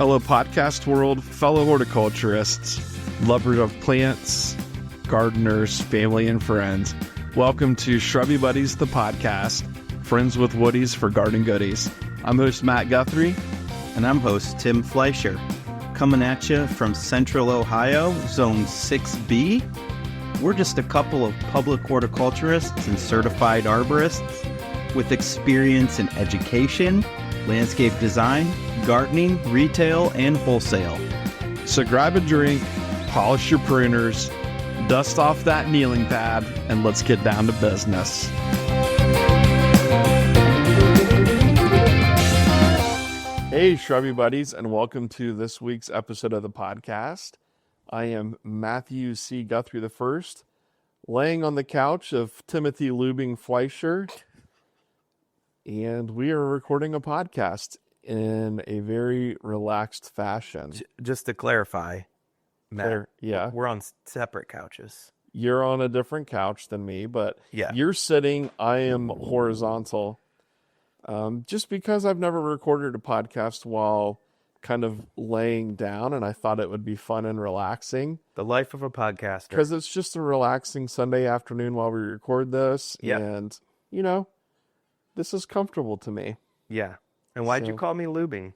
Hello, podcast world, fellow horticulturists, lovers of plants, gardeners, family, and friends. Welcome to Shrubby Buddies, the podcast, friends with woodies for garden goodies. I'm host Matt Guthrie. And I'm host Tim Fleischer. Coming at you from Central Ohio, Zone 6B. We're just a couple of public horticulturists and certified arborists with experience in education, landscape design, gardening, retail, and wholesale. So grab a drink, polish your pruners, dust off that kneeling pad, and let's get down to business. Hey, Shrubby Buddies, and welcome to this week's episode of the podcast. I am Matthew C. Guthrie I, laying on the couch of Timothy Lubing Fleischer, and we are recording a podcast in a very relaxed fashion. Just to clarify, Matt, yeah, we're on separate couches. You're on a different couch than me, but yeah, you're sitting, I am horizontal. Just because I've never recorded a podcast while kind of laying down, and I thought it would be fun and relaxing. The life of a podcaster. Because it's just a relaxing Sunday afternoon while we record this, and, you know, this is comfortable to me. Yeah. And why'd you call me Lubing?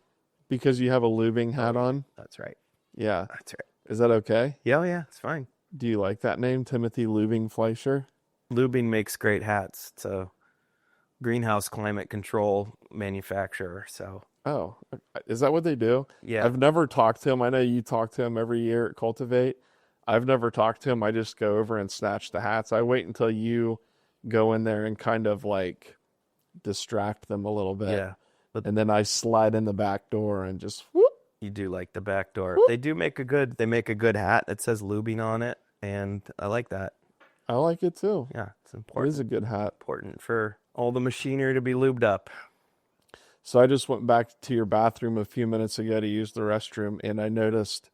Because you have a Lubing hat on? That's right. Yeah. That's right. Is that okay? Yeah, it's fine. Do you like that name, Timothy Lubing Fleischer? Lubing makes great hats. It's a greenhouse climate control manufacturer, so. Oh, is that what they do? Yeah. I've never talked to him. I know you talk to him every year at Cultivate. I've never talked to him. I just go over and snatch the hats. I wait until you go in there and kind of like distract them a little bit. Yeah. And then I slide in the back door and just whoop. You do like the back door. Whoop. They make a good hat that says Lubing on it, and I like that. I like it too. Yeah, it's It important. is a good hat. Important for all the machinery to be lubed up. So I just went back to your bathroom a few minutes ago to use the restroom, and I noticed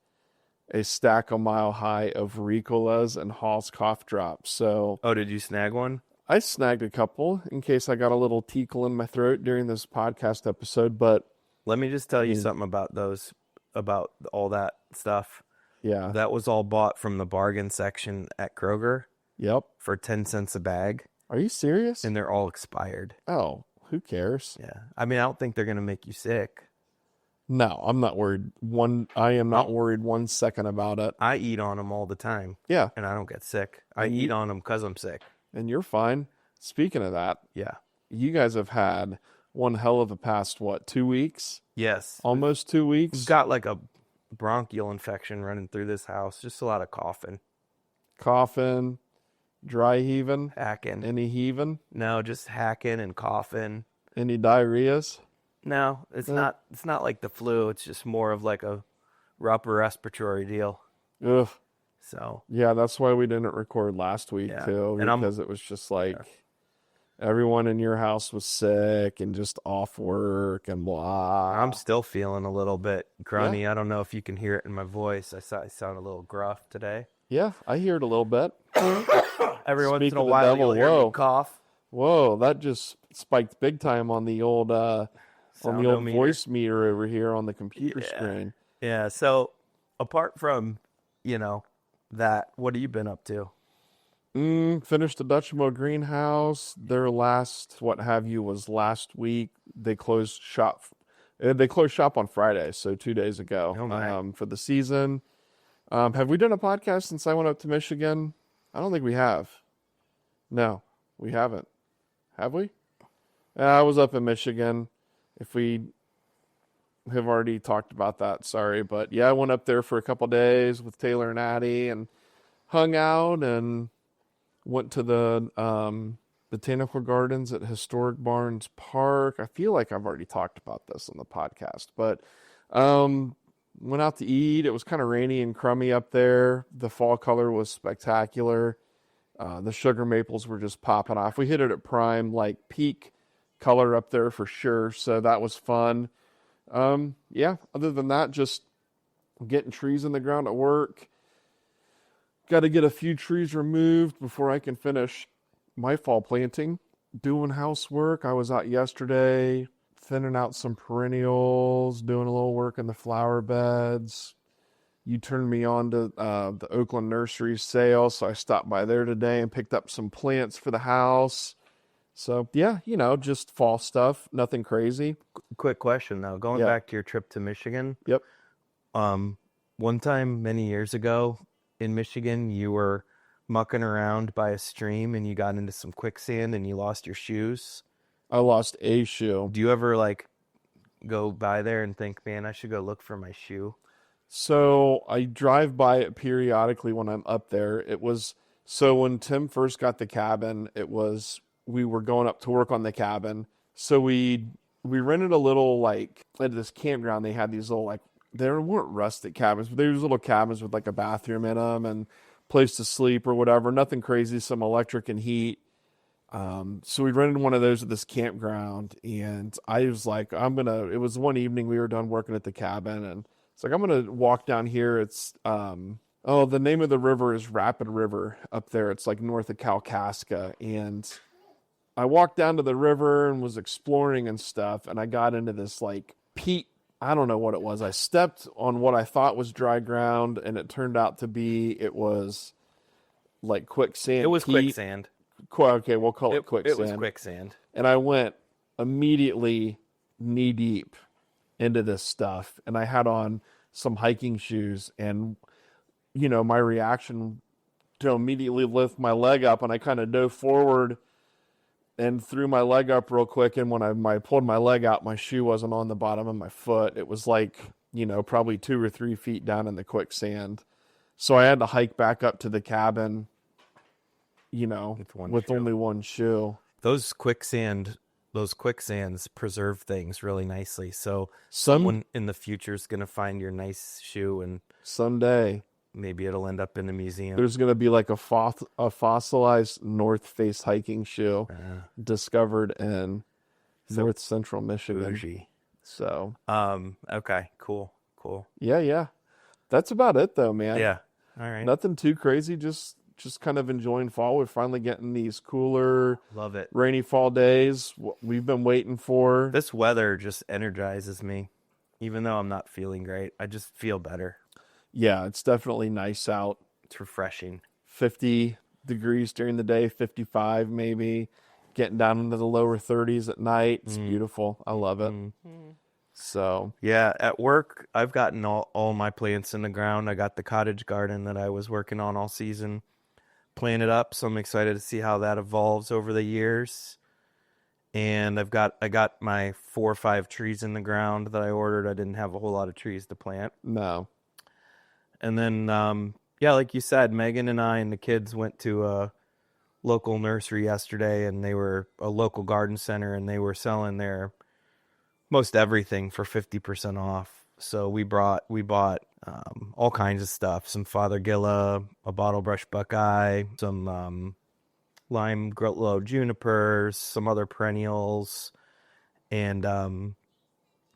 a stack a mile high of Ricolas and Hall's cough drops. So, Oh, did you snag one? I snagged a couple in case I got a little tickle in my throat during this podcast episode, but Let me just tell you something about all that stuff. yeah. That was all bought from the bargain section at Kroger Yep. for 10 cents a bag, Are you serious? and they're all expired. Oh, who cares? Yeah. I mean, I don't think they're going to make you sick. No, I'm not worried. I am not worried 1 second about it. I eat on them all the time, Yeah, and I don't get sick. I eat on them because I'm sick. and you're fine. Speaking of that, Yeah. you guys have had one hell of a past, 2 weeks? Yes. Almost 2 weeks? We've got like a bronchial infection running through this house. Just a lot of coughing. Coughing, dry heaving, Hacking. any heaving, No, just hacking and coughing. any diarrheas? No, it's not like the flu. It's just more of like a upper respiratory deal. Ugh. So, Yeah, that's why we didn't record last week, Yeah. too, And because it was just like everyone in your house was sick and just off work and blah. I'm still feeling a little bit grunny. I don't know if you can hear it in my voice. I sound a little gruff today. Yeah, I hear it a little bit. Every once Speak in a of the while devil, you'll hear whoa. me cough. Whoa, that just spiked big time on the old Soundometer. voice meter over here on the computer Yeah. screen. Yeah, so apart from, that, what have you been up to? Finished the Dutchmo greenhouse. Their last was last week. They closed shop. They closed shop on Friday, so 2 days ago. Oh, my. For the season. Have we done a podcast since I went up to Michigan? I don't think we have. No, we haven't. Have we? I was up in Michigan. If we have already talked about that, sorry. But yeah, I went up there for a couple days with Taylor and Addie and hung out and went to the botanical gardens at Historic Barnes Park. I feel like I've already talked about this on the podcast, but went out to eat. It was kind of rainy and crummy up there. The fall color was spectacular. The sugar maples were just popping off. We hit it at prime, like peak color up there for sure. So that was fun. Yeah, other than that, just getting trees in the ground at work. Got to get a few trees removed before I can finish my fall planting. Doing housework. I was out yesterday thinning out some perennials, doing a little work in the flower beds. You turned me on to the Oakland Nursery sale, so I stopped by there today and picked up some plants for the house. So, yeah, just fall stuff, nothing crazy. Quick question, though. Going back to your trip to Michigan. Yep. One time many years ago in Michigan, you were mucking around by a stream and you got into some quicksand and you lost your shoes. I lost a shoe. Do you ever go by there and think, man, I should go look for my shoe? So I drive by it periodically when I'm up there. So when Tim first got the cabin, we were going up to work on the cabin. So we rented a little at this campground. They had these little they weren't rustic cabins, but they were little cabins with a bathroom in them and place to sleep or whatever. Nothing crazy, some electric and heat. So we rented one of those at this campground, and I was like, it was one evening we were done working at the cabin, and it's like, I'm going to walk down here. It's, the name of the river is Rapid River up there. It's north of Kalkaska. And I walked down to the river and was exploring and stuff. And I got into this peat. I don't know what it was. I stepped on what I thought was dry ground, and it turned out to be, it was quicksand. It was peat. quicksand. Okay, we'll call it quicksand. It was quicksand. And I went immediately knee deep into this stuff, and I had on some hiking shoes, and my reaction to immediately lift my leg up, and I kind of dove forward and threw my leg up real quick, and when I pulled my leg out, my shoe wasn't on the bottom of my foot. It was probably 2 or 3 feet down in the quicksand. So I had to hike back up to the cabin, with only one shoe. Those quicksands preserve things really nicely. So Some someone in the future is going to find your nice shoe, and someday maybe it'll end up in a museum. there's going to be a fossilized North Face hiking shoe discovered in North Central Michigan. Bougie. So, okay, cool. yeah. That's about it though, man. Yeah. All right. Nothing too crazy. Just kind of enjoying fall. We're finally getting these cooler, Love it. rainy fall days we've been waiting for. This weather just energizes me. Even though I'm not feeling great, I just feel better. Yeah, it's definitely nice out. It's refreshing. 50 degrees during the day, 55 maybe. Getting down into the lower 30s at night. It's beautiful. I love it. So, yeah, at work, I've gotten all my plants in the ground. I got the cottage garden that I was working on all season planted up, so I'm excited to see how that evolves over the years. And I got my 4 or 5 trees in the ground that I ordered. I didn't have a whole lot of trees to plant. no. And then, like you said, Megan and I and the kids went to a local nursery yesterday, and they were a local garden center, and they were selling their most everything for 50% off. So we bought all kinds of stuff: some Fothergilla, a bottle brush buckeye, some lime glow junipers, some other perennials, and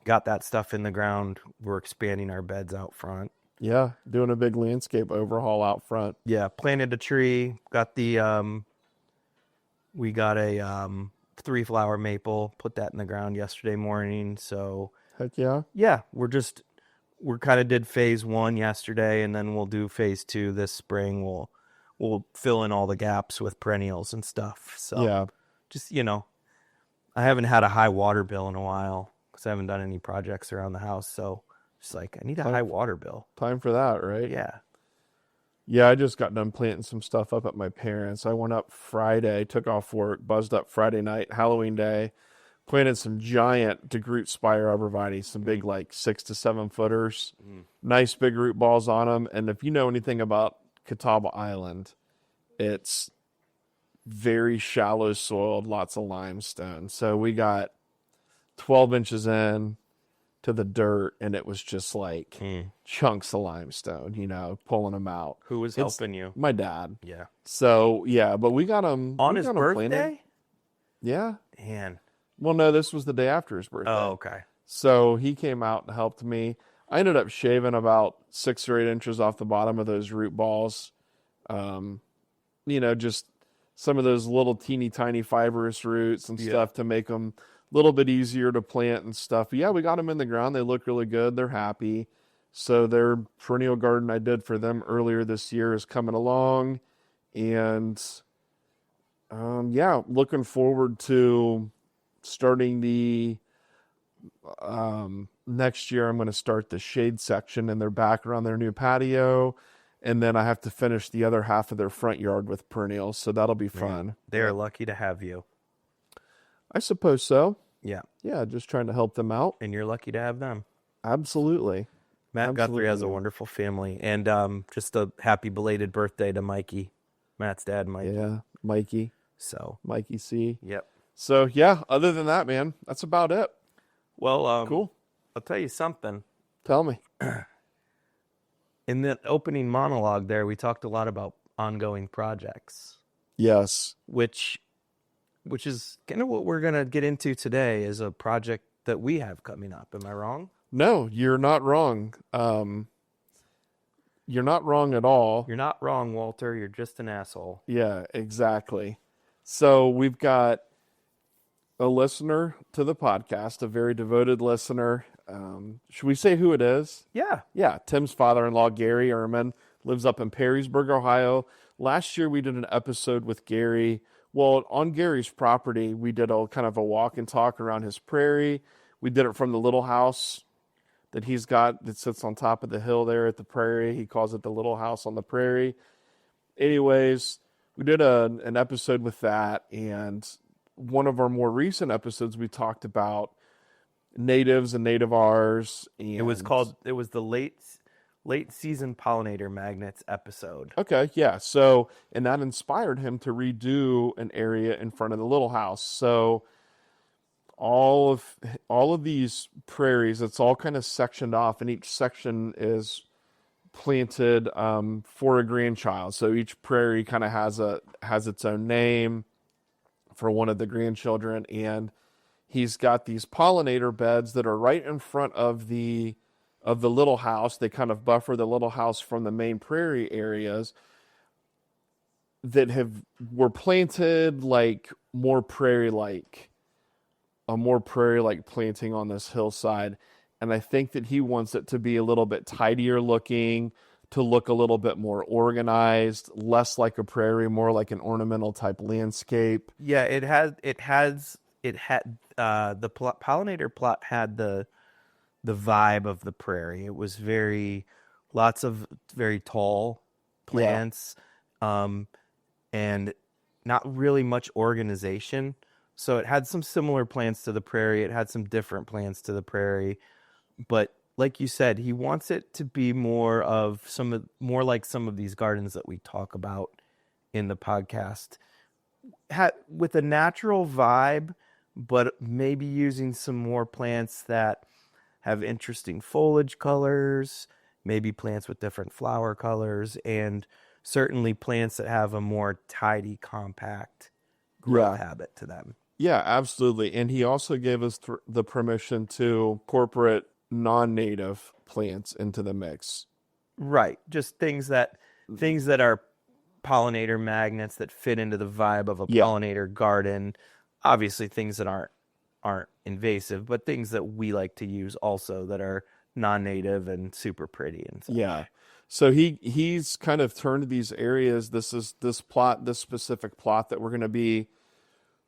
got that stuff in the ground. We're expanding our beds out front. Yeah, doing a big landscape overhaul out front. Yeah, planted a tree. Got the we got a 3-flower maple. Put that in the ground yesterday morning. So Heck yeah. yeah, we're kind of did phase 1 yesterday, and then we'll do phase 2 this spring. We'll fill in all the gaps with perennials and stuff. So Yeah. just I haven't had a high water bill in a while because I haven't done any projects around the house. So just I need a high water bill. Time for that, right? Yeah. Yeah, I just got done planting some stuff up at my parents'. I went up Friday, took off work, buzzed up Friday night, Halloween day, planted some giant DeGroot spire arborvitae, some big 6 to 7 footers. Nice big root balls on them. And if you know anything about Catawba Island, it's very shallow soiled, lots of limestone. So we got 12 inches in to the dirt, and it was just chunks of limestone, pulling them out. Who was helping you? My dad. Yeah. So, yeah, but we got them. On his birthday? Yeah. Man. Well, no, this was the day after his birthday. Oh, okay. So he came out and helped me. I ended up shaving about 6 or 8 inches off the bottom of those root balls. Just some of those little teeny tiny fibrous roots and stuff to make them a little bit easier to plant and stuff. But yeah, we got them in the ground. They look really good. They're happy. So their perennial garden I did for them earlier this year is coming along. And yeah, looking forward to starting the next year. I'm going to start the shade section in their back around their new patio. And then I have to finish the other half of their front yard with perennials. So that'll be fun. They're lucky to have you. I suppose so. Yeah. Yeah, just trying to help them out. And you're lucky to have them. Absolutely. Matt Guthrie has a wonderful family. And just a happy belated birthday to Mikey, Matt's dad, Mikey. Yeah, Mikey. So Mikey C. Yep. So yeah, other than that, man, that's about it. Well, Cool. I'll tell you something. Tell me. In that opening monologue there, we talked a lot about ongoing projects, Yes. which is kind of what we're going to get into today, is a project that we have coming up. Am I wrong? No, you're not wrong. You're not wrong at all. You're not wrong, Walter. You're just an asshole. Yeah, exactly. So we've got a listener to the podcast, a very devoted listener. Should we say who it is? Yeah. Yeah, Tim's father-in-law, Gary Ehrman, lives up in Perrysburg, Ohio. Last year we did an episode with Gary. Well, on Gary's property, we did a kind of a walk and talk around his prairie. We did it from the little house that he's got that sits on top of the hill there at the prairie. He calls it the little house on the prairie. Anyways, we did an episode with that, and one of our more recent episodes we talked about natives and nativars. And It was the late season pollinator magnets episode. Okay, yeah. So, and that inspired him to redo an area in front of the little house. So all of these prairies, it's all kind of sectioned off, and each section is planted for a grandchild. So each prairie kind of has its own name for one of the grandchildren, and he's got these pollinator beds that are right in front of the little house. They kind of buffer the little house from the main prairie areas that were planted like more prairie-like planting on this hillside. And I think that he wants it to be a little bit tidier looking, to look a little bit more organized, less like a prairie, more like an ornamental type landscape. Yeah, the pollinator plot had the vibe of the prairie. It was lots of very tall plants, and not really much organization. So it had some similar plants to the prairie. It had some different plants to the prairie, but like you said, he wants it to be more like some of these gardens that we talk about in the podcast, with a natural vibe, but maybe using some more plants that have interesting foliage colors, maybe plants with different flower colors, and certainly plants that have a more tidy, compact grow habit to them. Yeah, absolutely. And he also gave us the permission to incorporate non-native plants into the mix. Right. Just things that are pollinator magnets that fit into the vibe of a pollinator garden. Obviously things that aren't invasive, but things that we like to use also that are non-native and super pretty and stuff. Yeah. So he's kind of turned these areas. This specific plot that we're going to be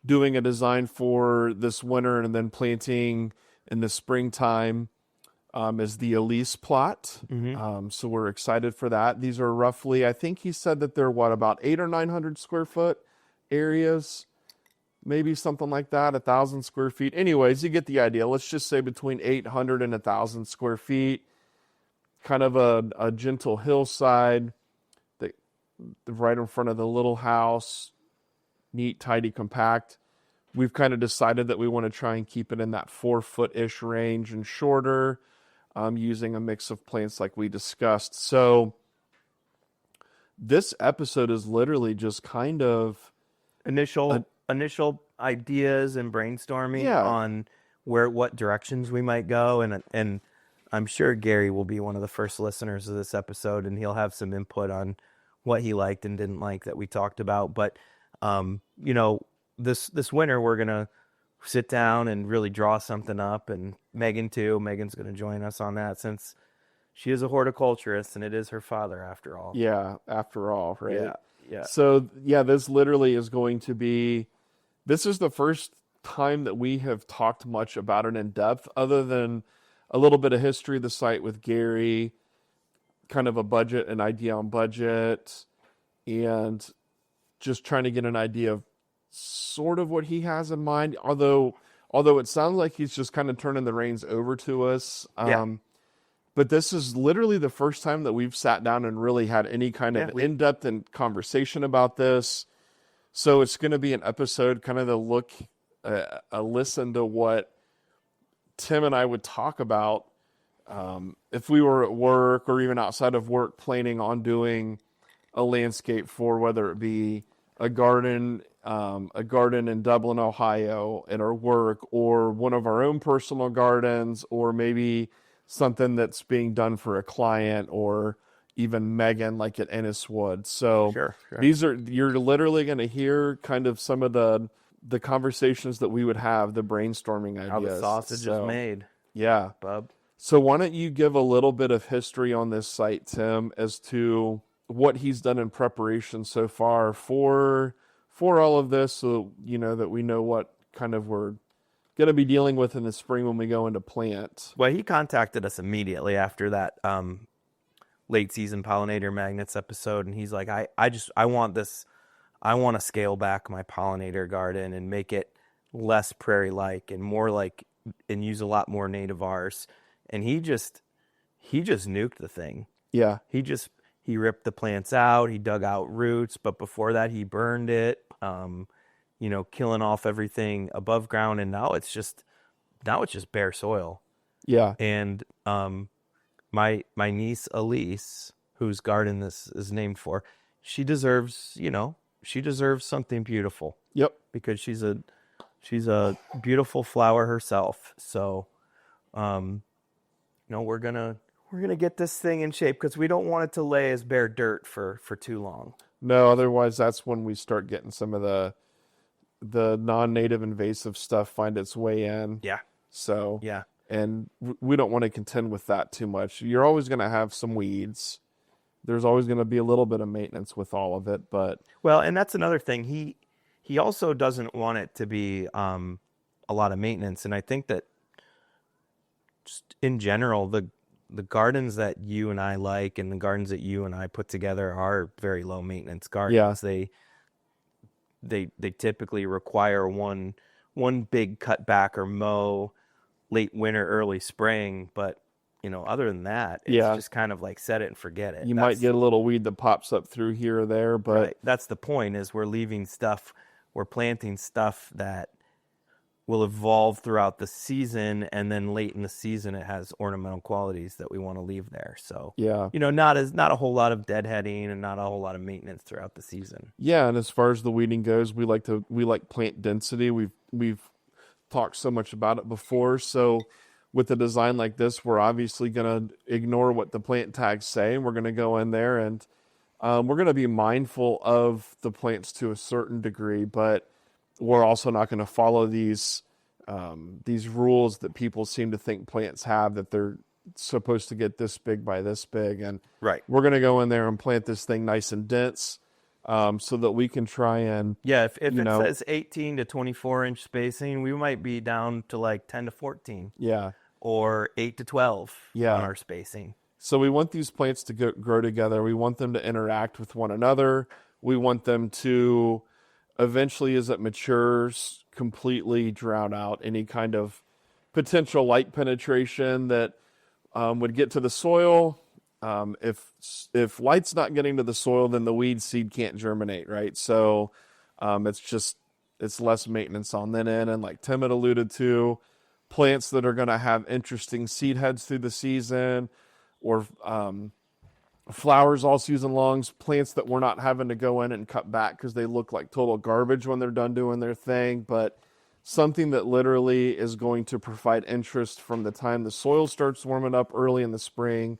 doing a design for this winter and then planting in the springtime is the Elise plot. Mm-hmm. So we're excited for that. These are roughly, I think he said that they're about 800 or 900 square foot areas, maybe something like that, 1,000 square feet. Anyways, you get the idea. Let's just say between 800 and 1,000 square feet, kind of a gentle hillside that right in front of the little house, neat, tidy, compact. We've kind of decided that we want to try and keep it in that 4-foot-ish range and shorter, using a mix of plants like we discussed. So this episode is literally just kind of initial ideas and brainstorming on what directions we might go, and I'm sure Gary will be one of the first listeners of this episode, and he'll have some input on what he liked and didn't like that we talked about. But You know, this winter we're gonna sit down and really draw something up, and Megan too. Megan's gonna join us on that since she is a horticulturist and it is her father after all. Yeah, after all, right? Yeah, yeah. So, yeah, this literally is going to be, this is the first time that we have talked much about it in depth, other than a little bit of history of the site with Gary, kind of a budget, an idea on budget, and just trying to get an idea of sort of what he has in mind. Although it sounds like he's just kind of turning the reins over to us. But this is literally the first time that we've sat down and really had any kind of in-depth and conversation about this. So it's going to be an episode, kind of a listen to what Tim and I would talk about if we were at work or even outside of work, planning on doing a landscape for, whether it be a garden in Dublin, Ohio at our work, or one of our own personal gardens, or maybe something that's being done for a client, or even Megan, like at Enniswood. So Sure. you're literally going to hear kind of some of the conversations that we would have, the brainstorming ideas. How the sausage is made. Yeah. Bub. So why don't you give a little bit of history on this site, Tim, as to what he's done in preparation so far for all of this, so that we know what kind of we're going to be dealing with in the spring when we go into plant. Well, he contacted us immediately after that late season pollinator magnets episode, and he's like, I want this. I want to scale back my pollinator garden and make it less prairie-like and more like, and use a lot more nativars. And he just nuked the thing. Yeah. He ripped the plants out. He dug out roots, but before that he burned it. Killing off everything above ground, and now it's just bare soil. Yeah. And my niece Elise, whose garden this is named for, she deserves something beautiful. Yep. Because she's a beautiful flower herself. So, we're gonna get this thing in shape, because we don't want it to lay as bare dirt for too long. No, otherwise that's when we start getting some of the non-native invasive stuff find its way in. Yeah. So, yeah. And we don't want to contend with that too much. You're always going to have some weeds. There's always going to be a little bit of maintenance with all of it, but... Well, and that's another thing. He also doesn't want it to be a lot of maintenance. And I think that just in general, the gardens that you and I like and the gardens that you and I put together are very low maintenance gardens. Yeah. They typically require one big cutback or mow late winter, early spring, but other than that, it's just kind of like set it and forget it. You might get a little weed that pops up through here or there, but right. That's the point, is we're planting stuff that will evolve throughout the season, and then late in the season it has ornamental qualities that we want to leave there. So not a whole lot of deadheading and not a whole lot of maintenance throughout the season. Yeah, and as far as the weeding goes, we like plant density. We've talked so much about it before. So with a design like this, we're obviously going to ignore what the plant tags say, and we're going to go in there and we're going to be mindful of the plants to a certain degree, but we're also not going to follow these rules that people seem to think plants have, that they're supposed to get this big by this big. And right. We're going to go in there and plant this thing nice and dense, so that we can try and... Yeah, if it says 18 to 24 inch spacing, we might be down to like 10 to 14. Yeah. Or 8 to 12 on our spacing. So we want these plants to grow together. We want them to interact with one another. We want them to... eventually, as it matures, completely drown out any kind of potential light penetration that would get to the soil. If light's not getting to the soil, then the weed seed can't germinate, right? So it's less maintenance on that end. And like Tim had alluded to, plants that are going to have interesting seed heads through the season, or flowers all season long, plants that we're not having to go in and cut back because they look like total garbage when they're done doing their thing, but something that literally is going to provide interest from the time the soil starts warming up early in the spring,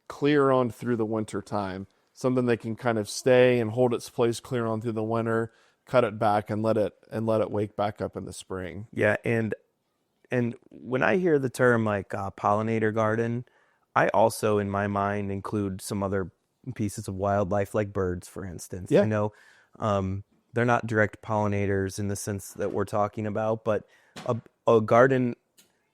clear on through the winter time. Something that can kind of stay and hold its place clear on through the winter, cut it back and let it wake back up in the spring. Yeah, and when I hear the term like pollinator garden, I also in my mind include some other pieces of wildlife like birds, for instance. Yeah. I know they're not direct pollinators in the sense that we're talking about, but a garden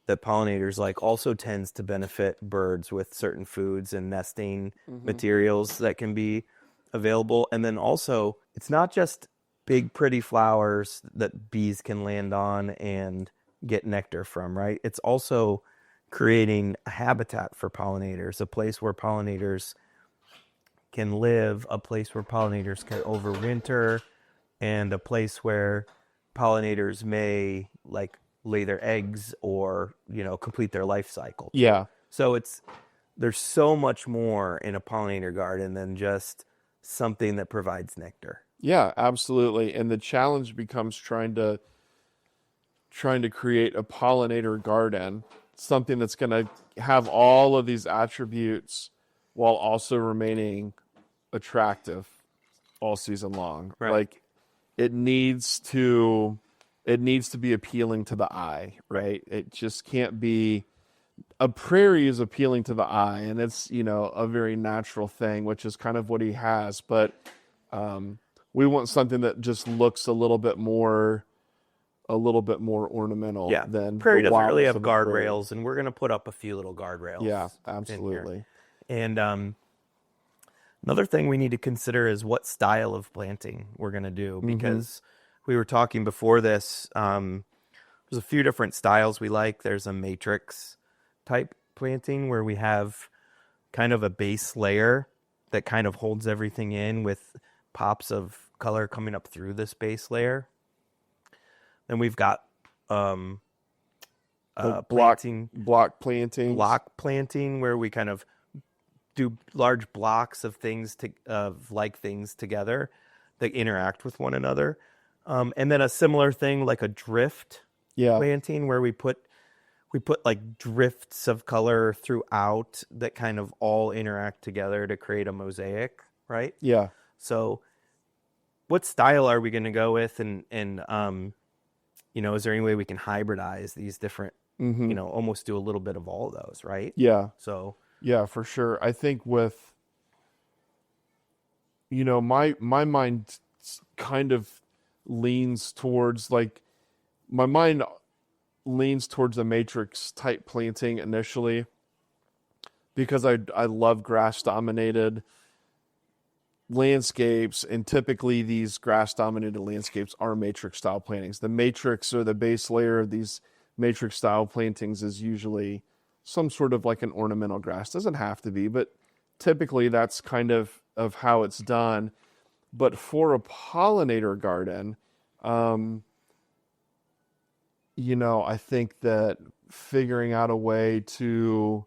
that pollinators like also tends to benefit birds with certain foods and nesting materials that can be available. And then also, it's not just big, pretty flowers that bees can land on and get nectar from, right? It's also creating a habitat for pollinators, a place where pollinators can live, a place where pollinators can overwinter, and a place where pollinators may like lay their eggs or, complete their life cycle. Yeah. So there's so much more in a pollinator garden than just something that provides nectar. Yeah, absolutely. And the challenge becomes trying to create a pollinator garden, something that's going to have all of these attributes while also remaining attractive all season long. Right. Like it needs to be appealing to the eye, right? It just can't be. A prairie is appealing to the eye, and it's, a very natural thing, which is kind of what he has. But we want something that just looks a little bit more ornamental. Yeah, than prairie the doesn't really wildness have of the prairie. guardrails, and we're going to put up a few little guardrails. Yeah, in here. absolutely. And another thing we need to consider is what style of planting we're going to do, because we were talking before this. There's a few different styles we like. There's a matrix type planting where we have kind of a base layer that kind of holds everything in with pops of color coming up through this base layer. Then we've got Block planting. block planting where we kind of do large blocks of things things together that interact with one another. And then a similar thing like a drift planting where we put like drifts of color throughout that kind of all interact together to create a mosaic, right? Yeah. So what style are we going to go with? And is there any way we can hybridize these different, almost do a little bit of all of those, right? Yeah. So yeah, for sure. I think with, my mind kind of leans towards the matrix type planting initially because I love grass dominated landscapes, and typically these grass dominated landscapes are matrix style plantings. The matrix or the base layer of these matrix style plantings is usually some sort of like an ornamental grass. Doesn't have to be, but typically that's kind of how it's done. But for a pollinator garden, I think that figuring out a way to,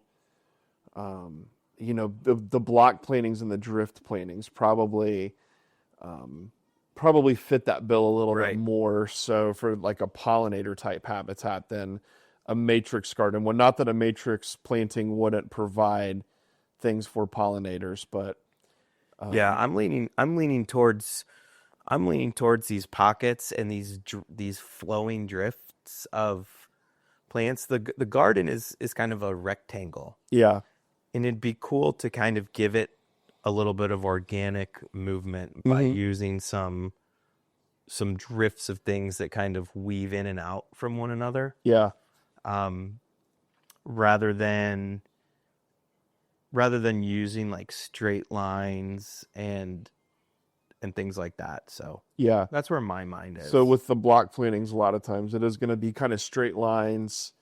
the block plantings and the drift plantings probably fit that bill a little bit more so for like a pollinator type habitat than a matrix garden. Well, not that a matrix planting wouldn't provide things for pollinators, but yeah, I'm leaning towards these pockets and these flowing drifts of plants. The garden is kind of a rectangle. Yeah. And it'd be cool to kind of give it a little bit of organic movement by using some drifts of things that kind of weave in and out from one another. Yeah. Rather than using like straight lines and things like that. So yeah, that's where my mind is. So with the block plantings, a lot of times it is going to be kind of straight lines,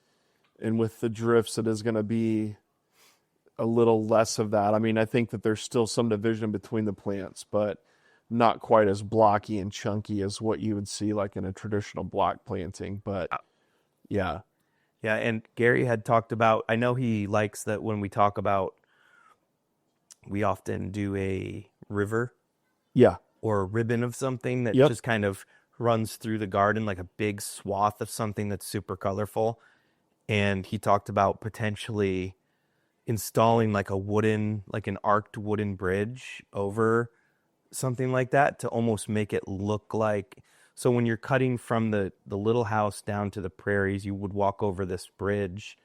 and with the drifts, it is going to be a little less of that. I mean, I think that there's still some division between the plants, but not quite as blocky and chunky as what you would see like in a traditional block planting. But yeah. Yeah, and Gary had talked about, I know he likes that when we talk about, we often do a river. Yeah. Or a ribbon of something that just kind of runs through the garden, like a big swath of something that's super colorful. And he talked about potentially installing like an arced wooden bridge over something like that to almost make it look like. So when you're cutting from the little house down to the prairies, you would walk over this bridge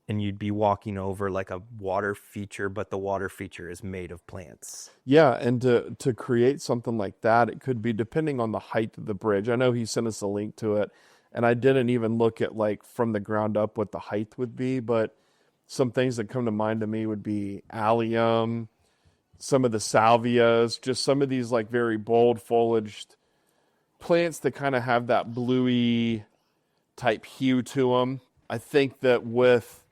and you'd be walking over like a water feature, but the water feature is made of plants. Yeah, and to create something like that, it could be depending on the height of the bridge. I know he sent us a link to it, and I didn't even look at like from the ground up what the height would be, but some things that come to mind to me would be allium, some of the salvias, just some of these like very bold foliaged plants that kind of have that bluey type hue to them. I think that with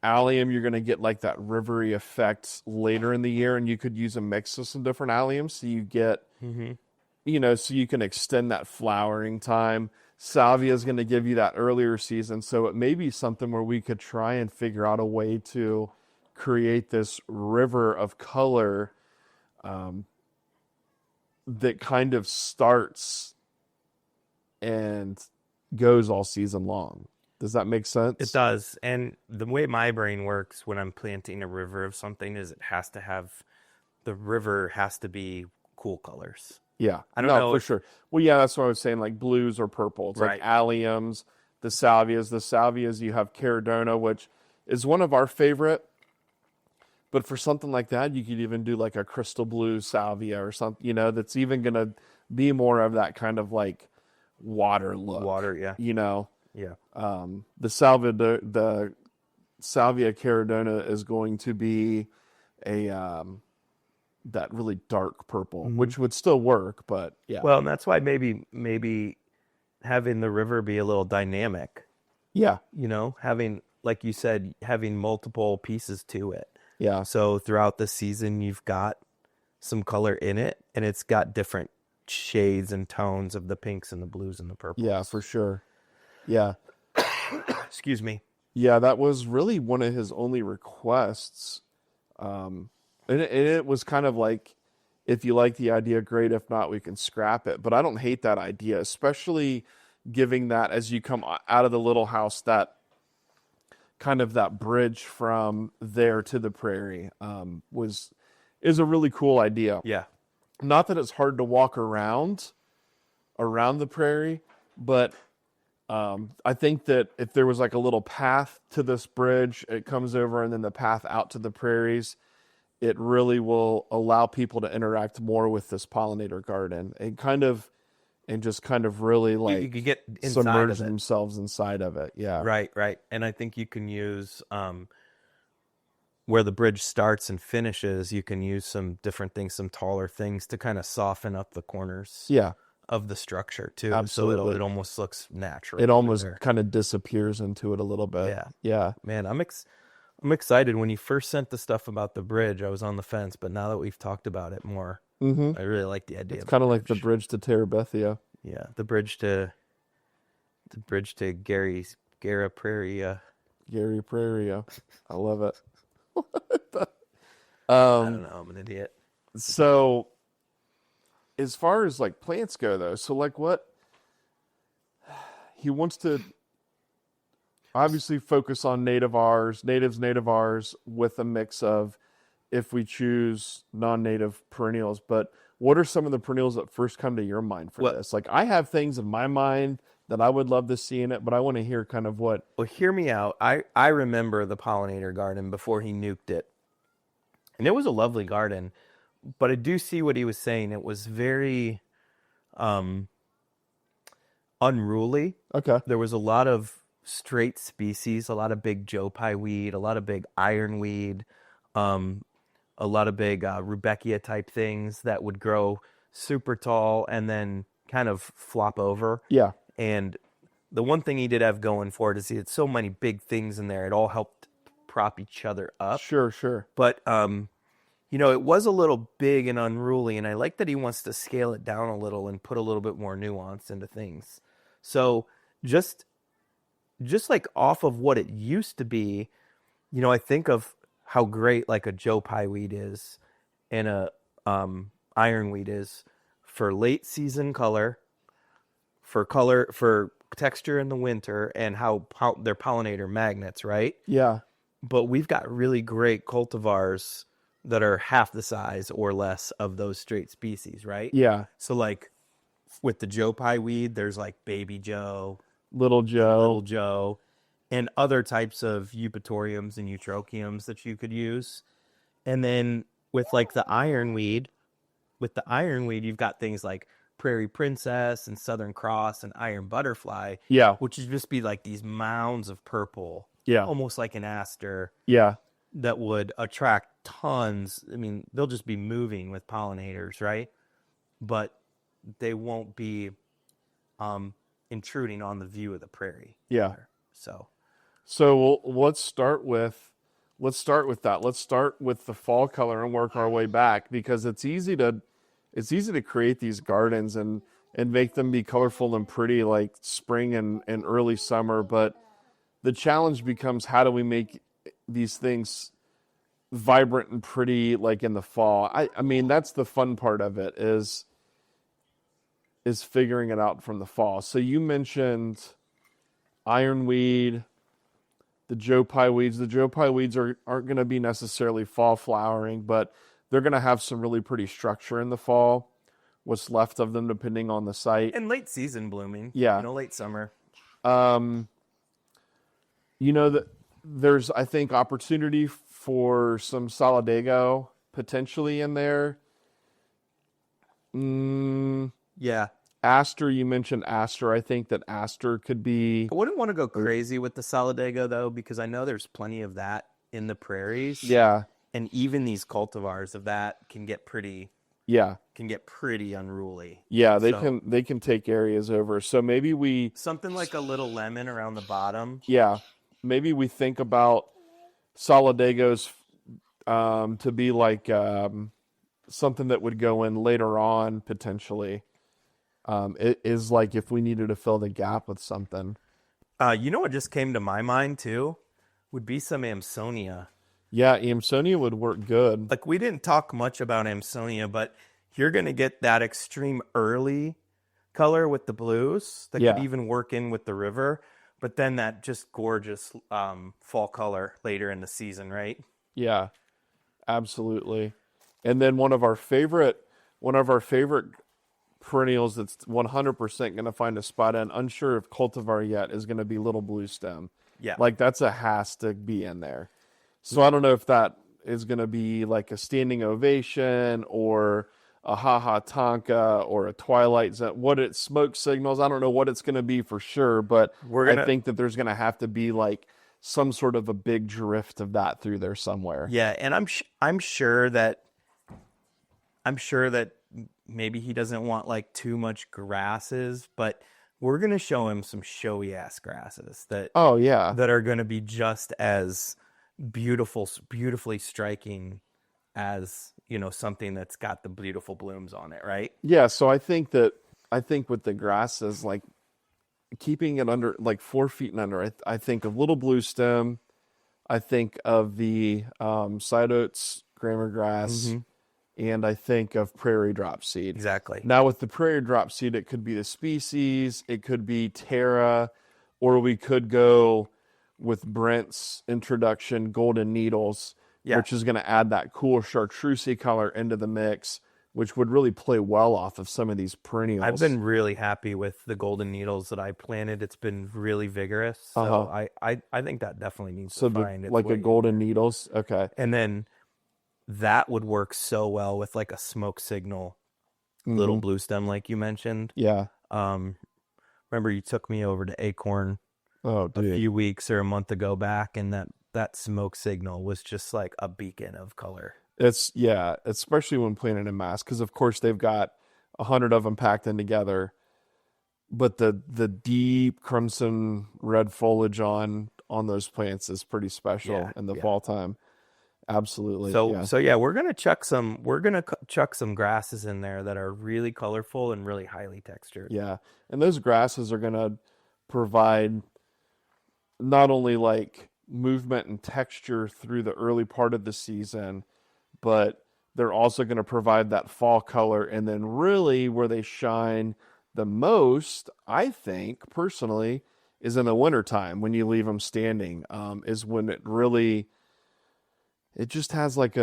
allium, you're going to get like that rivery effect later in the year, and you could use a mix of some different alliums so you get, so you can extend that flowering time. Salvia is going to give you that earlier season, so it may be something where we could try and figure out a way to create this river of color that kind of starts and goes all season long. Does that make sense? It does. And the way my brain works when I'm planting a river of something is the river has to be cool colors. Yeah. I don't know for sure. Well, yeah, that's what I was saying, like blues or purple. It's Right. like alliums, the salvias. The salvias, you have caradona, which is one of our favorite. But for something like that, you could even do like a crystal blue salvia or something, that's even going to be more of that kind of like water look. Water, yeah. Yeah. The salvia caradona is going to be a that really dark purple, which would still work, but yeah. Well, and that's why maybe having the river be a little dynamic, Yeah. having, like you said, having multiple pieces to it. Yeah. So throughout the season, you've got some color in it, and it's got different shades and tones of the pinks and the blues and the purples. Yeah, for sure. Yeah. Excuse me. Yeah, that was really one of his only requests. And it was kind of like, if you like the idea, great. If not, we can scrap it. But I don't hate that idea, especially giving that as you come out of the little house, that kind of that bridge from there to the prairie is a really cool idea. Yeah. Not that it's hard to walk around the prairie, but I think that if there was like a little path to this bridge, it comes over and then the path out to the prairies, it really will allow people to interact more with this pollinator garden and just kind of really like You could get inside submerge of it. themselves inside of it. Yeah. Right. And I think you can use where the bridge starts and finishes, you can use some different things, some taller things to kind of soften up the corners Yeah. of the structure too. Absolutely. So it almost looks natural. It almost there. kind of disappears into it a little bit. Yeah. Yeah. Man, I'm excited. When you first sent the stuff about the bridge, I was on the fence, but now that we've talked about it more, I really like the idea. It's kind of like the bridge to Terabithia. Yeah, the bridge to Gara Prairie. Gary Prairie. I love it. I don't know. I'm an idiot. So as far as like plants go though, so like what he wants to obviously focus on nativars with a mix of, if we choose non-native perennials, but what are some of the perennials that first come to your mind for this? Like I have things in my mind that I would love to see in it, but I want to hear kind of what. Well, hear me out. I remember the Pollinator garden before he nuked it. And it was a lovely garden, but I do see what he was saying. It was very unruly. Okay. There was a lot of straight species, a lot of big Joe Pye weed, a lot of big ironweed, a lot of big Rudbeckia type things that would grow super tall and then kind of flop over. Yeah. And the one thing he did have going for it is he had so many big things in there. It all helped prop each other up. Sure. But, it was a little big and unruly, and I like that he wants to scale it down a little and put a little bit more nuance into things. So just like off of what it used to be, I think of how great like a Joe Pye weed is and a ironweed is for late season color, for texture in the winter, and how they're pollinator magnets, right? Yeah. But we've got really great cultivars that are half the size or less of those straight species, right? Yeah. So like with the Joe Pye weed, there's like Baby Joe, Little Little Joe. Joe, and other types of eupatoriums and eutrochiums that you could use. And then with like the ironweed, you've got things like Prairie Princess and Southern Cross and Iron Butterfly, Yeah. which would just be like these mounds of purple, Yeah. almost like an aster, Yeah. that would attract tons. I mean, they'll just be moving with pollinators, right? But they won't be intruding on the view of the prairie. Yeah. So let's start with that. Let's start with the fall color and work our way back, because it's easy to create these gardens and make them be colorful and pretty like spring and early summer. But the challenge becomes, how do we make these things vibrant and pretty like in the fall? I mean, that's the fun part of it, is figuring it out from the fall. So you mentioned ironweed, the Joe Pye weeds. The Joe Pye weeds aren't going to be necessarily fall flowering, but they're going to have some really pretty structure in the fall, what's left of them, depending on the site. and late season blooming, Yeah. late summer. That there's, I think, opportunity for some Solidago potentially in there. Yeah, Aster, you mentioned Aster. I think that Aster could be. I wouldn't want to go crazy with the Solidago though, because I know there's plenty of that in the prairies. Yeah. And even these cultivars of that can get pretty Yeah. unruly. Yeah, they So- can take areas over. So maybe Something like a little lemon around the bottom. maybe we think about Solidagos to be like something that would go in later on potentially. It is like if we needed to fill the gap with something. What just came to my mind too would be some Amsonia. Yeah, Amsonia would work good. Like we didn't talk much about Amsonia, but you're going to get that extreme early color with the blues that Yeah. could even work in with the river, but then that just gorgeous fall color later in the season, right? Yeah, absolutely. And then one of our favorite perennials that's 100% going to find a spot in, unsure of cultivar yet, is going to be Little Blue Stem. Yeah. Like that's a has to be in there. So I don't know if that is going to be like a standing ovation or a haha tonka or a twilight zone. What it smoke signals, I don't know what it's going to be for sure, but I think that there's going to have to be like some sort of a big drift of that through there somewhere. Yeah, and I'm sure that maybe he doesn't want like too much grasses, but we're going to show him some showy ass grasses that Oh yeah. that are going to be just as beautifully striking as, something that's got the beautiful blooms on it, right? Yeah, so I think with the grasses, like keeping it under like 4 feet and under, I think of Little Blue Stem, I think of the side oats, grammar grass, and I think of prairie drop seed. Exactly. Now with the prairie drop seed, it could be the species, it could be Terra, or we could go with Brent's introduction, Golden Needles, which is going to add that cool chartreusey color into the mix, which would really play well off of some of these perennials. I've been really happy with the golden needles that I planted. It's been really vigorous. So I think that definitely needs to find its like way a Golden Needles. Okay. And then that would work so well with like a smoke signal, Little Blue Stem, like you mentioned. Yeah. Remember you took me over to Acorn Oh, a dude. few weeks or a month ago back, and that smoke signal was just like a beacon of color. Especially when planted in mass, because of course they've got 100 of them packed in together, but the deep crimson red foliage on those plants is pretty special in the fall time. Absolutely. So we're gonna chuck some grasses in there that are really colorful and really highly textured. Yeah, and those grasses are gonna provide not only like movement and texture through the early part of the season, but they're also going to provide that fall color. And then really where they shine the most, I think personally, is in the wintertime when you leave them standing, is when it just has like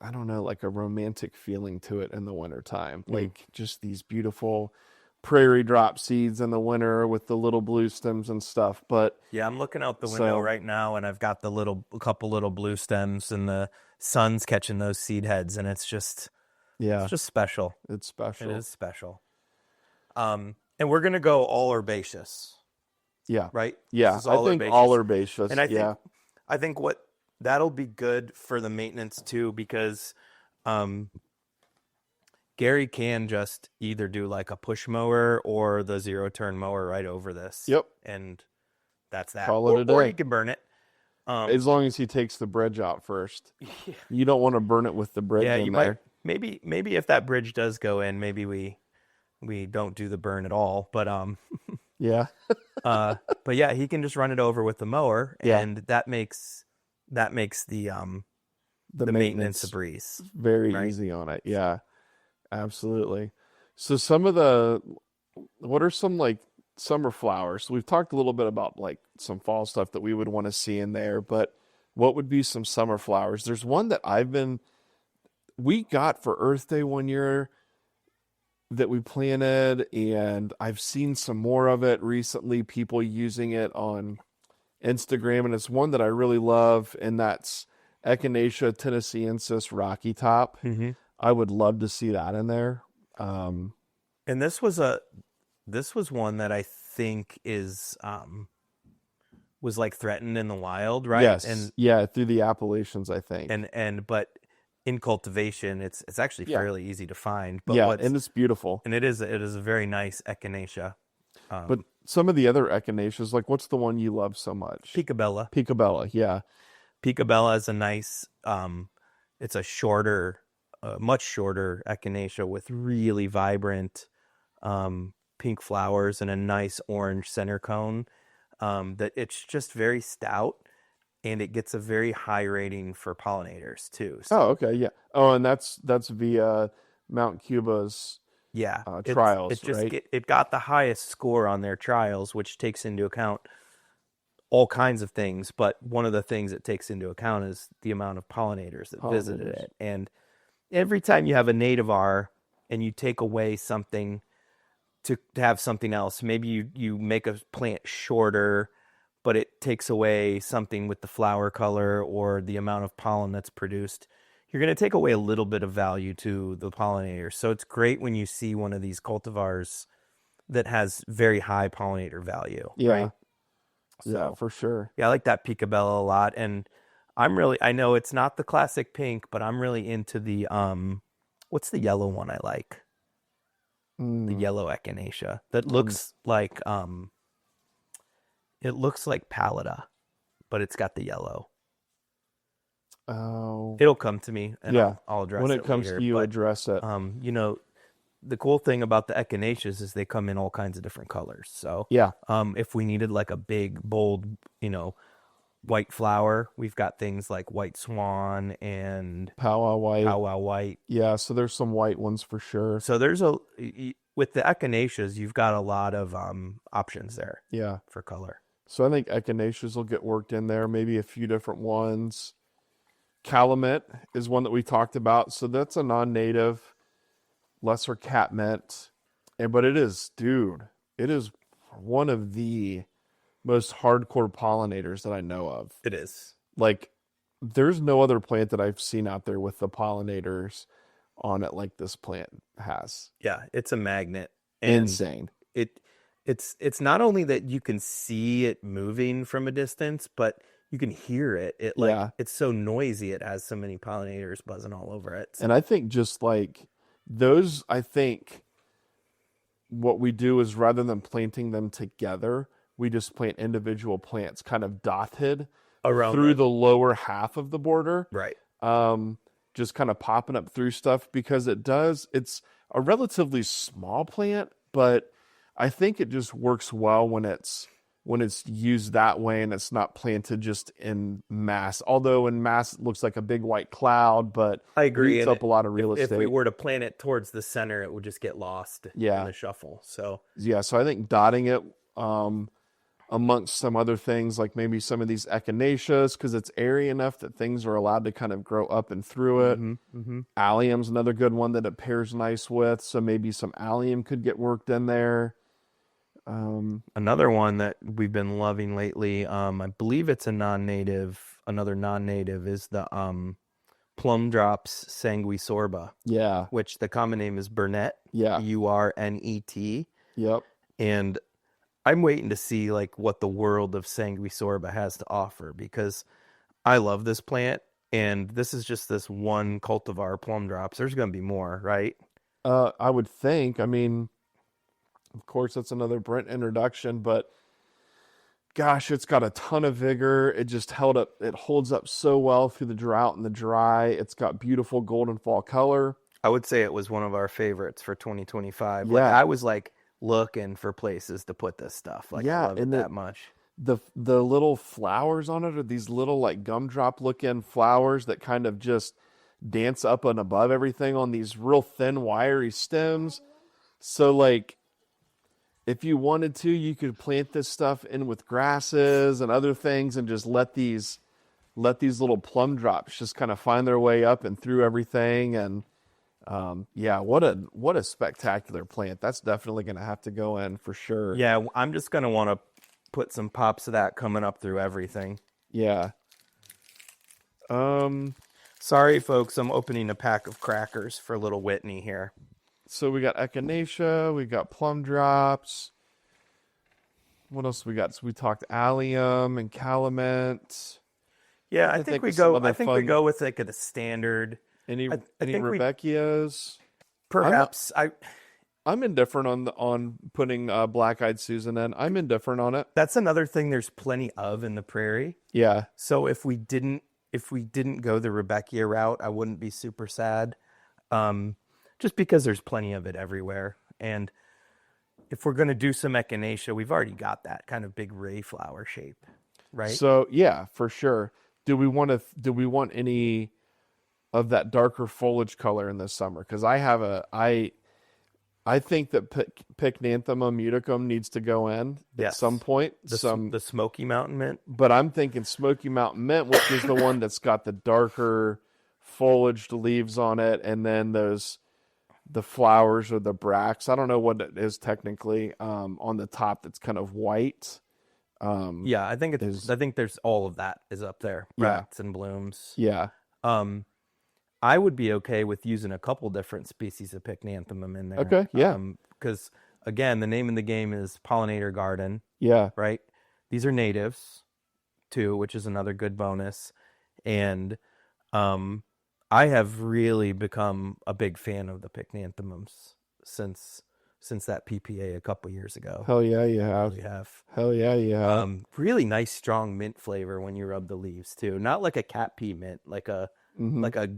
I don't know, like a romantic feeling to it in the wintertime. Mm. Like just these beautiful prairie drop seeds in the winter with the little blue stems and stuff. But Yeah, I'm looking out the window so right now, and I've got a couple little blue stems, and the sun's catching those seed heads, and it's just yeah, special. it's It special. is special. And we're gonna go all herbaceous, Yeah. right? Yeah. This is I all think herbaceous. all herbaceous. And Yeah. I think what that'll be good for the maintenance too, because Gary can just either do like a push mower or the 0-turn mower right over this. Yep. And that's that. Call it a Or day. he can burn it. As long as he takes the bridge out first. Yeah. You don't want to burn it with the bridge Yeah, in you there. might maybe if that bridge does go in, maybe we don't do the burn at all. But Yeah. but yeah, he can just run it over with the mower, Yeah. and that makes the maintenance a breeze. very right? easy on it. Yeah. Absolutely. So what are some like summer flowers? We've talked a little bit about like some fall stuff that we would want to see in there, but what would be some summer flowers? There's one that we got for Earth Day one year that we planted, and I've seen some more of it recently, people using it on Instagram, and it's one that I really love, and that's Echinacea tennesseensis Rocky Top. Mm-hmm. I would love to see that in there. And this was one that I think was like threatened in the wild, right? Yes, And yeah, through the Appalachians, I think. but in cultivation, it's actually Yeah. fairly easy to find. But Yeah, and it's beautiful. it is a very nice echinacea. But some of the other echinaceas, like what's the one you love so much? Picabella. Picabella, yeah. Picabella is a nice. It's a much shorter echinacea with really vibrant pink flowers and a nice orange center cone. That it's just very stout, and it gets a very high rating for pollinators too. So, Oh, okay, yeah. Oh, and that's via Mount Cuba's yeah, trials, it right? got the highest score on their trials, which takes into account all kinds of things. But one of the things it takes into account is the amount of pollinators that visited Pollinators. it. And every time you have a nativar and you take away something to have something else, maybe you make a plant shorter, but it takes away something with the flower color or the amount of pollen that's produced, you're going to take away a little bit of value to the pollinator. So it's great when you see one of these cultivars that has very high pollinator value. Yeah. Right? Yeah, So, for sure. yeah, I like that Picabella a lot. And I know it's not the classic pink, but I'm really into the, what's the yellow one I like? The yellow echinacea that looks like, it looks like Pallida, but it's got the yellow. Oh, It'll come to me, and yeah. I'll address When it it comes later, to you, but, address it. the cool thing about the echinaceas is they come in all kinds of different colors. So, Yeah. if we needed like a big, bold, white flower, we've got things like white swan and Powwow white. powwow white. Yeah, so there's some white ones for sure. So with the echinaceas, you've got a lot of options there Yeah. for color. So I think echinaceas will get worked in there, maybe a few different ones. Calumet is one that we talked about. So that's a non-native, lesser catmint. But it is one of the most hardcore pollinators that I know of. It is. Like, there's no other plant that I've seen out there with the pollinators on it like this plant has. Yeah, it's a magnet. And Insane. it's not only that you can see it moving from a distance, but you can hear it. It's so noisy. It has so many pollinators buzzing all over it. So, And I think just like those, I think what we do is rather than planting them together, we just plant individual plants kind of dotted around through the lower half of the border. right. Just kind of popping up through stuff because it's a relatively small plant, but I think it just works well when it's used that way and it's not planted just in mass. Although in mass it looks like a big white cloud, but I agree. it eats And up a lot of real if estate. we were to plant it towards the center, it would just get lost in the shuffle. So Yeah, so I think dotting it amongst some other things, like maybe some of these echinaceas, because it's airy enough that things are allowed to kind of grow up and through it. Allium's another good one that it pairs nice with, so maybe some allium could get worked in there. Another one that we've been loving lately, I believe it's another non-native, is the plum drops sanguisorba, Yeah. which the common name is Burnet, Yeah. Urnet. Yep. And I'm waiting to see like what the world of sanguisorba has to offer, because I love this plant, and this is just this one cultivar plum drops. There's going to be more, right? I would think. I mean, of course, that's another Brent introduction, but gosh, it's got a ton of vigor. It just held up. It holds up so well through the drought and the dry. It's got beautiful golden fall color. I would say it was one of our favorites for 2025. Yeah. Like, I was like looking for places to put this stuff. Like, Yeah, I love it and that much. The little flowers on it are these little like gumdrop looking flowers that kind of just dance up and above everything on these real thin, wiry stems. So like, if you wanted to, you could plant this stuff in with grasses and other things and just let these little plum drops just kind of find their way up and through everything. And yeah, what a spectacular plant. That's definitely going to have to go in for sure. Yeah, I'm just going to want to put some pops of that coming up through everything. Yeah. Sorry, folks, I'm opening a pack of crackers for little Whitney here. So we got echinacea, we got plum drops. What else we got? So we talked allium and calamint. Yeah, I think we some go. other I think we fun- go with like a standard. Any I think we- Rebecchias? Perhaps I'm indifferent on putting black-eyed Susan in. I'm indifferent on it. that's another thing. There's plenty of in the prairie. Yeah. So if we didn't go the Rebecca route, I wouldn't be super sad. Just because there's plenty of it everywhere. And if we're going to do some echinacea, we've already got that kind of big ray flower shape, right? So yeah, for sure. Do we want any of that darker foliage color in this summer? Because I think that Pycnanthemum muticum needs to go in at Yes. some point. the Smoky Mountain Mint. But I'm thinking Smoky Mountain Mint, which is the one that's got the darker foliaged leaves on it, and then the flowers or the bracts. I don't know what it is technically on the top. That's kind of white. Yeah, I think there's all of that is up there. Yeah. Bracts and blooms. Yeah. I would be okay with using a couple different species of Pycnanthemum in there. Okay, yeah. Because again, the name of the game is Pollinator Garden, Yeah. right? These are natives too, which is another good bonus. And I have really become a big fan of the Pycnanthemums since that PPA a couple years ago. Hell yeah, you have. We have. Hell yeah, you have. Really nice, strong mint flavor when you rub the leaves too. Not like a cat pea mint, like a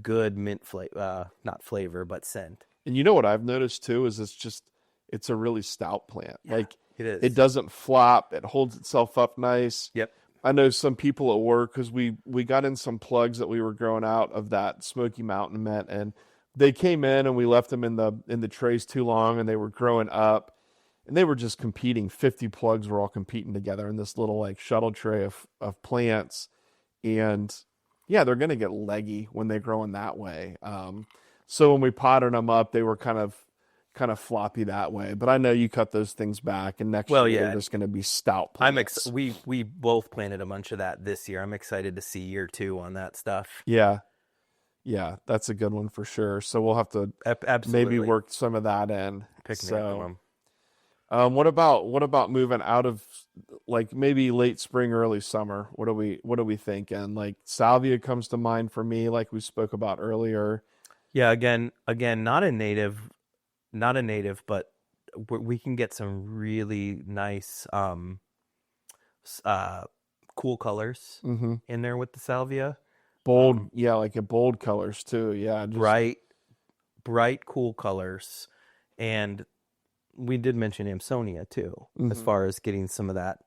good mint flavor, not flavor, but scent. And you know what I've noticed too is it's a really stout plant. Yeah, like it is. It doesn't flop. It holds itself up nice. Yep. I know some people at work, because we got in some plugs that we were growing out of that Smoky Mountain mint, and they came in and we left them in the trays too long, and they were growing up, and they were just competing. 50 plugs were all competing together in this little like shuttle tray of plants, and yeah, they're gonna get leggy when they grow in that way. So when we potted them up, they were kind of floppy that way. But I know you cut those things back, and next year they're just going to be stout plants. We both planted a bunch of that this year. I'm excited to see year 2 on that stuff. Yeah, that's a good one for sure. So we'll have to Absolutely. maybe work some of that in. Pycnanthemum. So, what about moving out of like maybe late spring, early summer? What are we thinking? Like salvia comes to mind for me, like we spoke about earlier. Yeah, again, not a native, but we can get some really nice, cool colors in there with the salvia. Bold, like a bold colors too. Yeah, just bright, cool colors, and we did mention Amsonia too, as far as getting some of that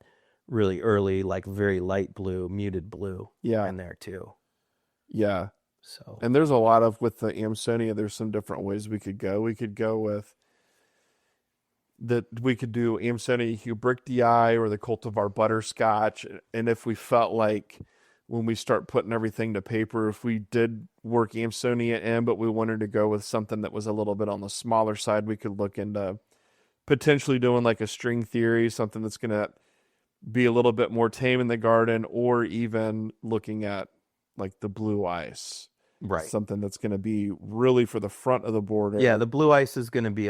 really early, like very light blue, muted blue, in there too. Yeah. So, and there's a lot of with the Amsonia. There's some different ways we could go. We could go with that we could do Amsonia hubrichtii or the cultivar butterscotch. And if we felt like when we start putting everything to paper, if we did work Amsonia in, but we wanted to go with something that was a little bit on the smaller side, we could look into potentially doing like a string theory, something that's going to be a little bit more tame in the garden, or even looking at like the blue ice. Right. Something that's going to be really for the front of the border. Yeah, the blue ice is going to be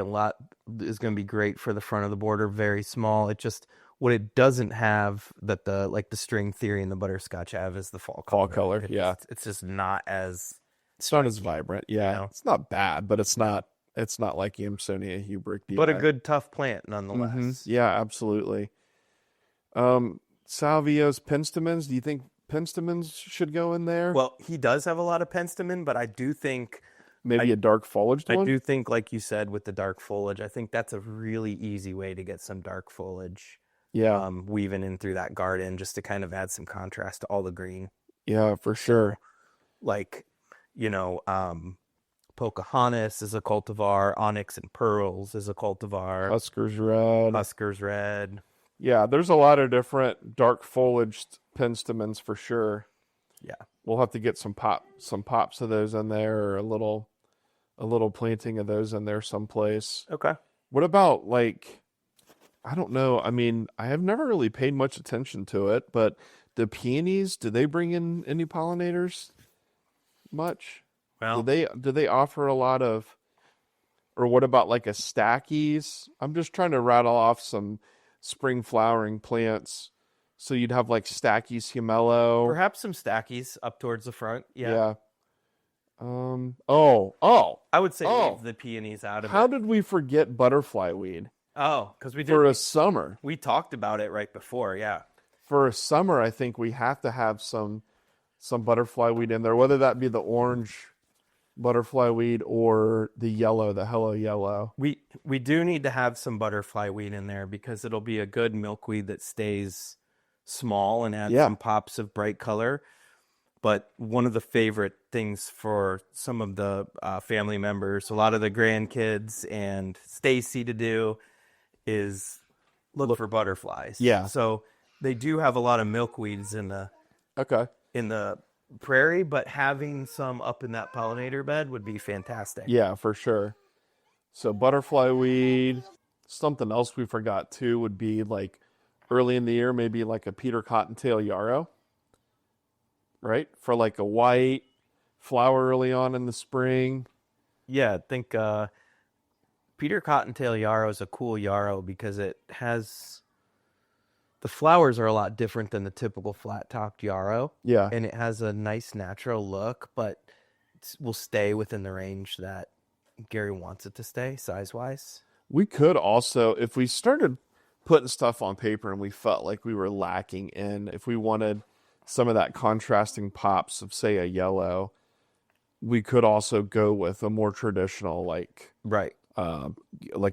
great for the front of the border, very small. It just, what it doesn't have that the string theory and the butterscotch have is the fall color. It's just not as, it's not as vibrant. Yeah. You know? It's not bad, but it's not like Amsonia hubrichtii. But a good tough plant nonetheless. Mm-hmm. Yeah, absolutely. Salvia's penstemons, do you think penstemons should go in there? Well, he does have a lot of penstemon, but I do think maybe a dark foliaged one? I do think, like you said, with the dark foliage, I think that's a really easy way to get some dark foliage. Yeah. Weaving in through that garden just to kind of add some contrast to all the green. Yeah, for sure. Like, Pocahontas is a cultivar. Onyx and Pearls is a cultivar. Huskers Red. Yeah, there's a lot of different dark foliaged penstemons for sure. Yeah. We'll have to get some pops of those in there, or a little planting of those in there someplace. Okay. What about, like, I don't know. I mean, I have never really paid much attention to it, but the peonies, do they bring in any pollinators much? Well, do they offer a lot of, or what about like a stackies? I'm just trying to rattle off some spring flowering plants. So you'd have like stackies humelo. Perhaps some stackies up towards the front. Yeah. I would say leave the peonies out of it. How did we forget butterfly weed? Oh, because we did. For a summer. We talked about it right before, yeah. For a summer, I think we have to have some butterfly weed in there, whether that be the orange butterfly weed or the yellow, the hello yellow. We do need to have some butterfly weed in there because it'll be a good milkweed that stays small and adds some pops of bright color. But one of the favorite things for some of the family members, a lot of the grandkids and Stacy to do, is look for butterflies. Yeah. So they do have a lot of milkweeds in the prairie, but having some up in that pollinator bed would be fantastic. Yeah, for sure. So butterfly weed. Something else we forgot too would be like early in the year, maybe like a Peter Cottontail yarrow, right? For like a white flower early on in the spring. Yeah, I think Peter Cottontail yarrow is a cool yarrow because it has, the flowers are a lot different than the typical flat-topped yarrow. Yeah. And it has a nice natural look, but will stay within the range that Gary wants it to stay, size-wise. We could also, if we started putting stuff on paper and we felt like we were lacking in, if we wanted some of that contrasting pops of, say, a yellow, we could also go with a more traditional, like a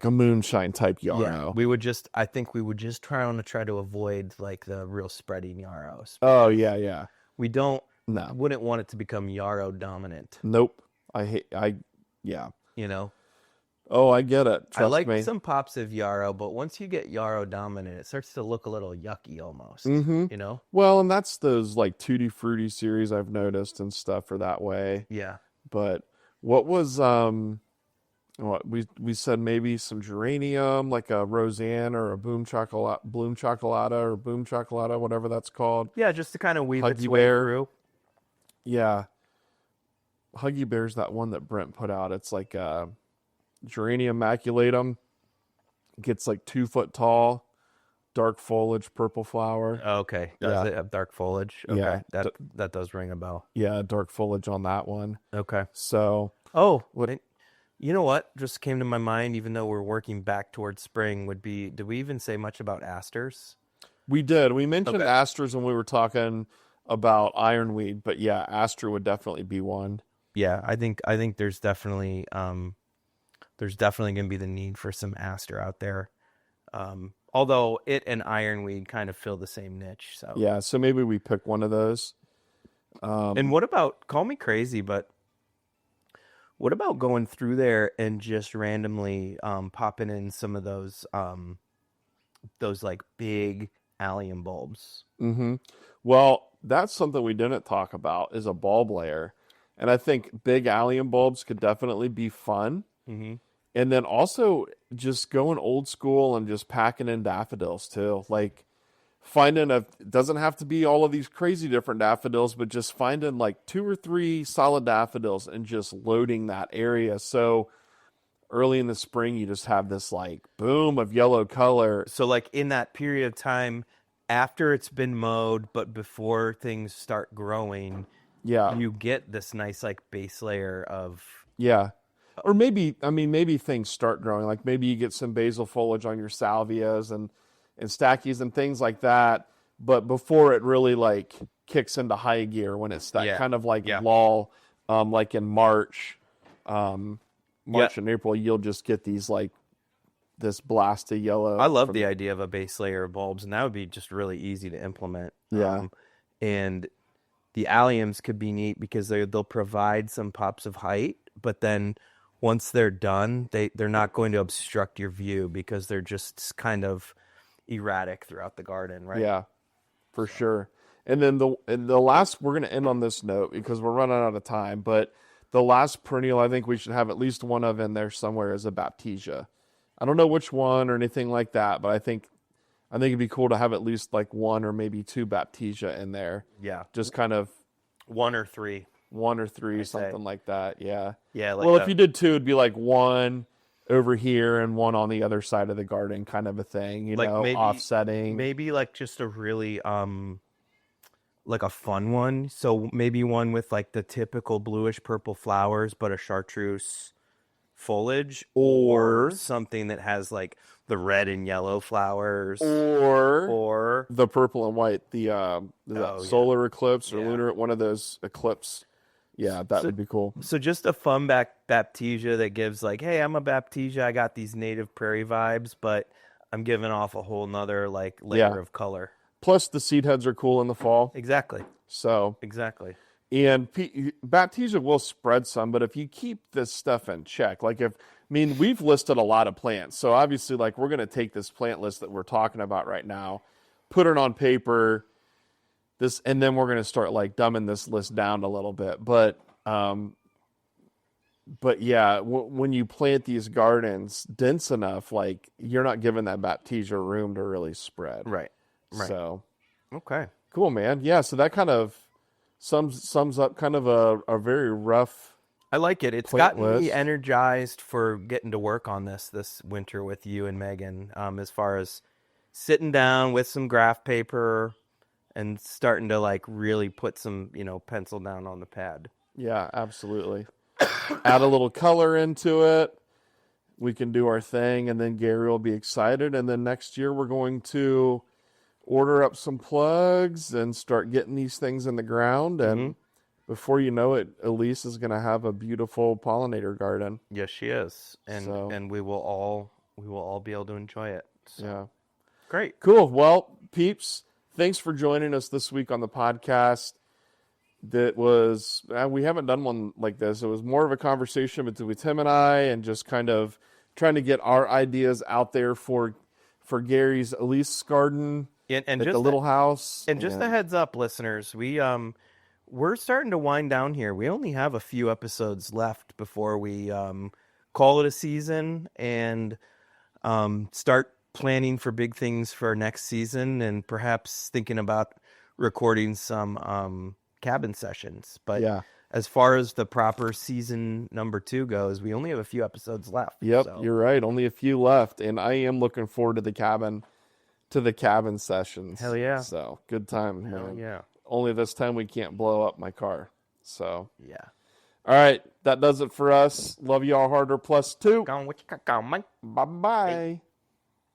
moonshine type yarrow. Yeah, I think we would just try to avoid like the real spreading yarrows. Oh yeah. We wouldn't want it to become yarrow dominant. Nope. Oh, I get it. I like some pops of yarrow, but once you get yarrow dominant, it starts to look a little yucky almost. Mm-hmm. Well, and that's those like Tutti Frutti series I've noticed and stuff are that way. Yeah. But what was we said maybe some geranium, like a Roseanne or a bloom chocolata or boom chocolata, whatever that's called. Yeah, just to kind of weave its Huggy way Bear. through. Yeah. Huggy Bear's that one that Brent put out. It's like Geranium maculatum. Gets like 2 foot tall, dark foliage, purple flower. Okay. Does it have dark foliage? Okay. Yeah. That does ring a bell. Yeah, dark foliage on that one. Okay. So. You know what just came to my mind, even though we're working back towards spring, would be, did we even say much about asters? We did. We mentioned asters when we were talking about ironweed, but yeah, aster would definitely be one. Yeah, I think there's definitely going to be the need for some aster out there. Although it and ironweed kind of fill the same niche. So yeah, so maybe we pick one of those. And what about, call me crazy, but What about going through there and just randomly popping in some of those like big allium bulbs? Mm-hmm. Well, that's something we didn't talk about is a bulb layer. And I think big allium bulbs could definitely be fun. Mm-hmm. And then also just going old school and just packing in daffodils too. Like finding it doesn't have to be all of these crazy different daffodils, but just finding like 2 or 3 solid daffodils and just loading that area. So early in the spring, you just have this like boom of yellow color. So like in that period of time after it's been mowed, but before things start growing, Yeah. you get this nice like base layer of Yeah. Or maybe, I mean, maybe things start growing. Like maybe you get some basil foliage on your salvias and stackies and things like that. But before it really like kicks into high gear when it's that kind of like lull, like in March, March and April, you'll just get these like this blast of yellow. I love the idea of a base layer of bulbs, and that would be just really easy to implement. Yeah. And the alliums could be neat because they'll provide some pops of height, but then once they're done, they're not going to obstruct your view because they're just kind of erratic throughout the garden, right? Yeah, for sure. And then the last, we're going to end on this note because we're running out of time, but the last perennial I think we should have at least one of in there somewhere is a Baptisia. I don't know which one or anything like that, but I think it'd be cool to have at least like 1 or maybe 2 Baptisia in there. Yeah. Just kind of 1 or 3. 1 or 3, I'd something say. like that. Yeah. Yeah. Well, if you did 2, it'd be like 1 over here and 1 on the other side of the garden, kind of a thing. You know, maybe, offsetting. Maybe like just a really like a fun one. So maybe one with like the typical bluish purple flowers, but a chartreuse foliage, or something that has like the red and yellow flowers, or the purple and white, the solar eclipse or lunar, one of those eclipse. Yeah, that would be cool. So just a fun Baptisia that gives like, hey, I'm a Baptisia. I got these native prairie vibes, but I'm giving off a whole nother like layer of color. Plus the seed heads are cool in the fall. Exactly. So exactly. And Baptisia will spread some, but if you keep this stuff in check, like we've listed a lot of plants. So obviously, like we're going to take this plant list that we're talking about right now, put it on paper, and then we're going to start like dumbing this list down a little bit. But yeah, when you plant these gardens dense enough, like you're not giving that Baptisia room to really spread. Right. So, okay, cool, man. Yeah. So that kind of sums up kind of a very rough. I like it. It's gotten me energized for getting to work on this winter with you and Megan. As far as sitting down with some graph paper and starting to like really put some pencil down on the pad. Yeah, absolutely. Add a little color into it. We can do our thing, and then Gary will be excited. And then next year we're going to order up some plugs and start getting these things in the ground. And before you know it, Elise is going to have a beautiful pollinator garden. Yes, she is. And we will all be able to enjoy it. So. Yeah. Great. Cool. Well, peeps, thanks for joining us this week on the podcast. That was, we haven't done one like this. It was more of a conversation between Tim and I and just kind of trying to get our ideas out there for Gary's Elise garden. And just the little house. And just a heads up, listeners, we're starting to wind down here. We only have a few episodes left before we call it a season and start planning for big things for next season, and perhaps thinking about recording some cabin sessions. But as far as the proper season number 2 goes, we only have a few episodes left. Yep, you're right. Only a few left, and I am looking forward to the cabin sessions. Hell yeah. So good time, man. Hell yeah. Only this time we can't blow up my car. So yeah. All right, that does it for us. Love you all harder +2. Go on, what you got going, Mike? Bye-bye. Hey.